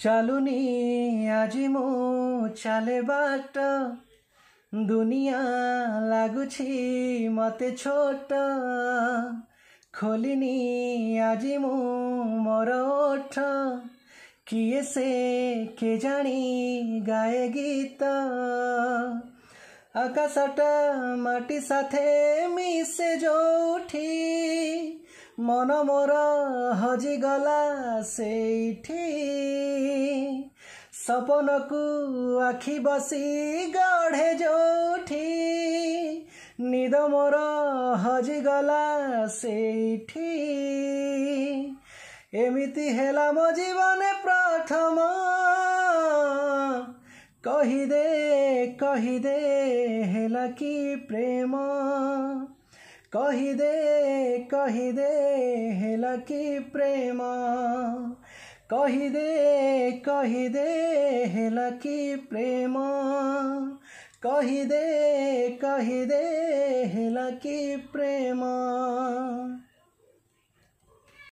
चालुनी आजी मु चाले बाट दुनिया लागुछि मते छोट खोलिनी आजी मु मोर ओठ किए से के जानी गाए गीत आकाशटा माटी साथे मिसे जोठी मन मोर हजी गला सेठी सपन को आखि बसी गढ़े जोठी निद मोर हजी गला सेठी एमिति हेला मो जीवन प्रथम कही दे हेला कि प्रेम कही दे हेला कि प्रेम कही दे हेला कि प्रेम कही दे हेला कि प्रेम।